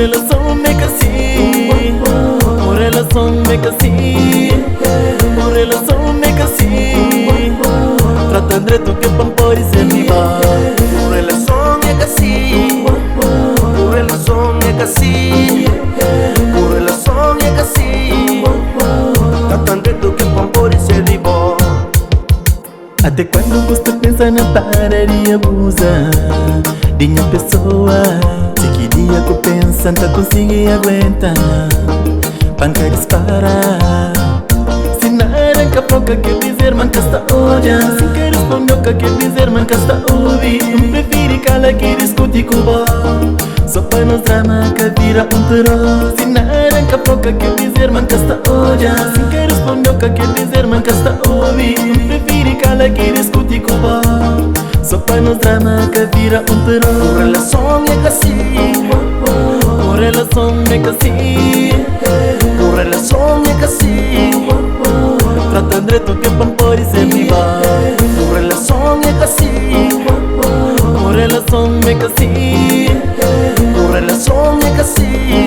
relação meio assim, uma relação meio assim, uma relação meio assim. Trata direito que pão pode ser rival. Uma relação é assim, uma relação é assim, uma relação é assim. Trata direito que pão pode ser rival. Até quando você pensa na pararia abusa de minha pessoa? Se que dia que pensa não consegui aguentar, panca dispara. Se nada que pouca quer dizer, manca está olha. Se quer responder o que quer dizer, manca está ouvir. Prefiro cala que discute com o só para nos drama que vira terror. Se nada que pouca quer dizer, manca está olha. Se quer responder o que quer dizer, manca está ouvir. Prefiro cala que discute com o só para nos drama que vira terror. Uma relação é assim, uma relação é assim, uma relação é assim. trata direito que pão pode ser rival. Uma relação é assim, uma relação é assim, uma relação é assim.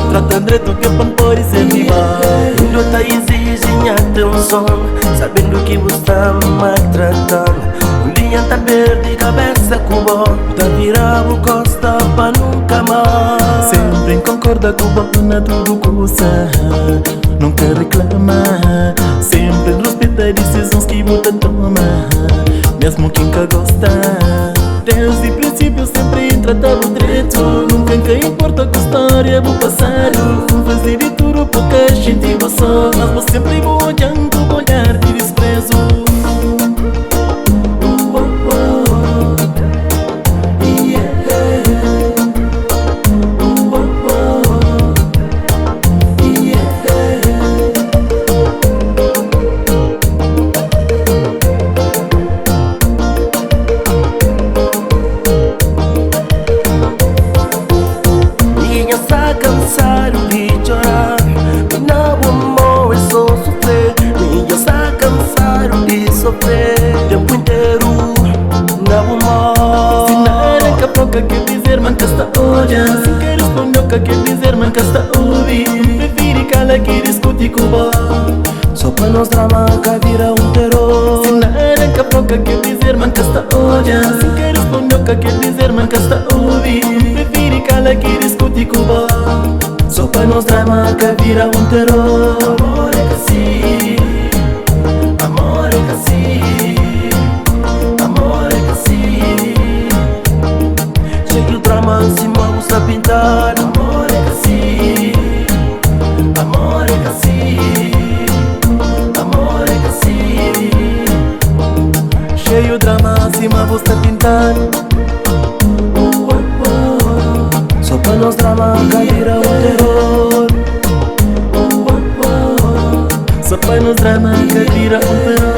trata direito que pão pode ser rival. Quando tá exigindo atenção, sabendo que você está maltratando. Um dia tá perdido cabeça com o tá virado costa pra nunca mais. Sempre concorda com o na tudo custa, nunca reclama. Sempre respeita decisões que você toma, mesmo quem nunca gosta. Desde o princípio sempre tratava o direito, nunca importa com a história do passado. Fazer de tudo porque a gente só, mas você sempre vou olhando com olhar de desprezo. Cansado de chorar, não amor é só sofrer. E já está cansado de sofrer tempo inteiro, não amor. Se nada que pouca quer dizer, manca está olha. Se quer responder o que quer dizer, manca está ouvir. Prefiro cala que discute com o só para nós drama que vira terror. Se nada que pouca quer dizer, manca está olha. Se quer responder o que quer dizer, manca está ouvir. Prefiro cala que discute com o só para nós drama que vira terror. amor é assim, Amor é assim, amor é assim. Cheio drama em cima usa pintar. amor é assim, Amor é assim, amor é assim. cheio drama acima você pintar. Só para nós drama que vira terror. Só para nos drama que vira terror.